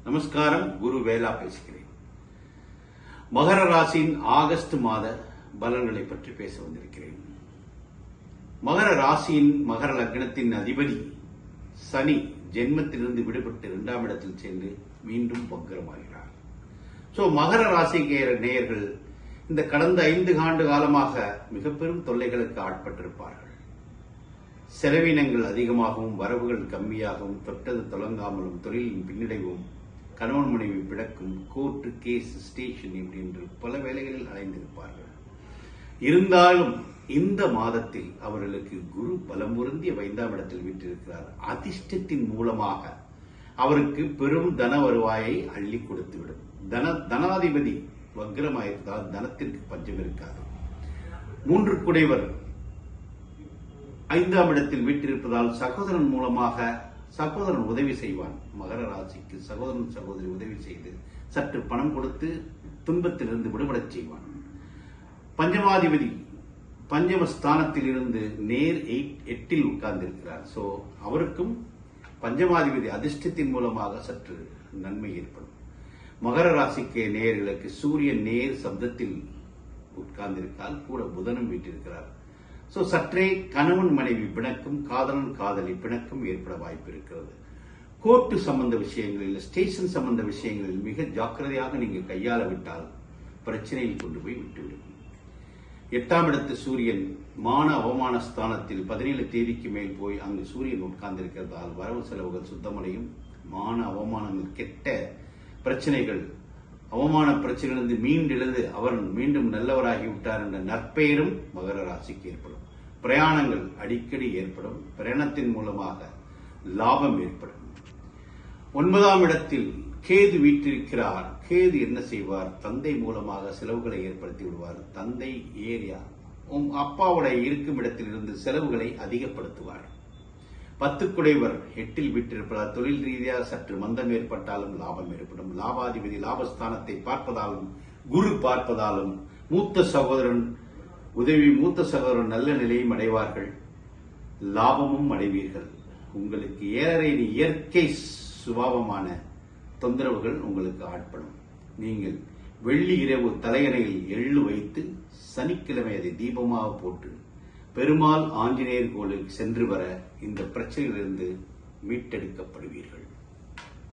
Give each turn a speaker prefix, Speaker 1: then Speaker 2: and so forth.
Speaker 1: நமஸ்காரம். குரு வேலா பேசுகிறேன். மகர ராசியின் ஆகஸ்ட் மாத பலன்களை பற்றி பேச வந்திருக்கிறேன். மகர ராசியின் மகர லக்னத்தின் அதிபதி சனி ஜென்மத்திலிருந்து விடுபட்டு 2ஆம் இடத்தில் சென்று மீண்டும் வக்ரமாகிறார். மகர ராசி நேயர்கள் இந்த கடந்த 5 ஆண்டு காலமாக மிக பெரும் தொல்லைகளுக்கு ஆட்பட்டிருப்பார்கள். செலவினங்கள் அதிகமாகவும் வரவுகள் கம்மியாகவும் தொட்டது தொடங்காமலும் தொழிலின் பின்னடைவும் கணவன் மனைவி பிணக்கும் கோர்ட்டு கேஸ் ஸ்டேஷன் என்று பல வேளைகளில் அலைந்திருப்பார்கள். இருந்தாலும் இந்த மாதத்தில் அவர்களுக்கு குரு பலம் பொருந்திய 5ஆம் இடத்தில் வீற்றிருக்கிறார். அதிர்ஷ்டத்தின் மூலமாக அவருக்கு பெரும் தன வருவாயை அள்ளி கொடுத்துவிடும். தனாதிபதி வக்ரமாயிருந்தால் தனத்திற்கு பஞ்சம் இருக்காது. 3 குடைவர் 5ஆம் இடத்தில் வீட்டிருப்பதால் சகோதரன் மூலமாக சகோதரன் உதவி செய்வான். மகர ராசிக்கு சகோதரன் சகோதரி உதவி செய்து சற்று பணம் கொடுத்து துன்பத்திலிருந்து விடுபடச் செய்வான். பஞ்சமாதிபதி பஞ்சமஸ்தானத்தில் இருந்து நேர் 8இல் உட்கார்ந்திருக்கிறார். அவருக்கும் பஞ்சமாதிபதி அதிர்ஷ்டத்தின் மூலமாக சற்று நன்மை ஏற்படும். மகர ராசிக்கு நேயர்களுக்கு சூரியன் நேர் சப்தத்தில் உட்கார்ந்திருக்கால் கூட புதனும் வீட்டிருக்கிறார். சற்றே கணவன் மனைவி பிணக்கும் காதலன் காதலி பிணக்கும் ஏற்பட வாய்ப்பு இருக்கிறது. கோர்ட்டு சம்பந்த விஷயங்களில் ஸ்டேஷன் சம்பந்த விஷயங்களில் மிக ஜாக்கிரதையாக நீங்கள் கையாள விட்டால் பிரச்சனையில் கொண்டு போய் விட்டுவிடும். 8ஆம் இடத்து சூரியன் மான அவமான ஸ்தானத்தில் 17 தேதிக்கு மேல் போய் அங்கு சூரியன் உட்கார்ந்திருக்கிறதால் வரவு செலவுகள் சுத்தமடையும். மான அவமானங்கள் கெட்ட பிரச்சனைகள் அவமான பிரச்சனையிலிருந்து மீண்டெழுது அவர் மீண்டும் நல்லவராகிவிட்டார் என்ற நற்பெயரும் மகர ராசிக்கு ஏற்படும். பிரயாணங்கள் அடிக்கடி ஏற்படும். பிரயாணத்தின் மூலமாக லாபம் ஏற்படும். 9ஆம் இடத்தில் கேது வீற்றிருக்கிறார். கேது என்ன செய்வார்? தந்தை மூலமாக செலவுகளை ஏற்படுத்தி விடுவார். தந்தை ஏரியா அப்பாவுடைய இருக்கும் இடத்திலிருந்து செலவுகளை அதிகப்படுத்துவார். 10 குடைவர் 8இல் வீட்டிருப்பதால் தொழில் ரீதியாக சற்று மந்தம் ஏற்பட்டாலும் லாபம் ஏற்படும். லாபாதிபதி லாபஸ்தானத்தை பார்ப்பதாலும் குரு பார்ப்பதாலும் மூத்த சகோதரன் நல்ல நிலையும் அடைவார்கள். லாபமும் அடைவீர்கள். உங்களுக்கு ஏழரை இயற்கை சுபாவமான தொந்தரவுகள் உங்களுக்கு ஆட்படும். நீங்கள் வெள்ளி இரவு தலையணையில் எள்ளு வைத்து சனிக்கிழமை அதை தீபமாக போட்டு பெருமாள் ஆஞ்சநேயர் கோயிலுக்கு சென்று வர இந்த பிரச்சனையிலிருந்து மீட்டெடுக்கப்படுவீர்கள்.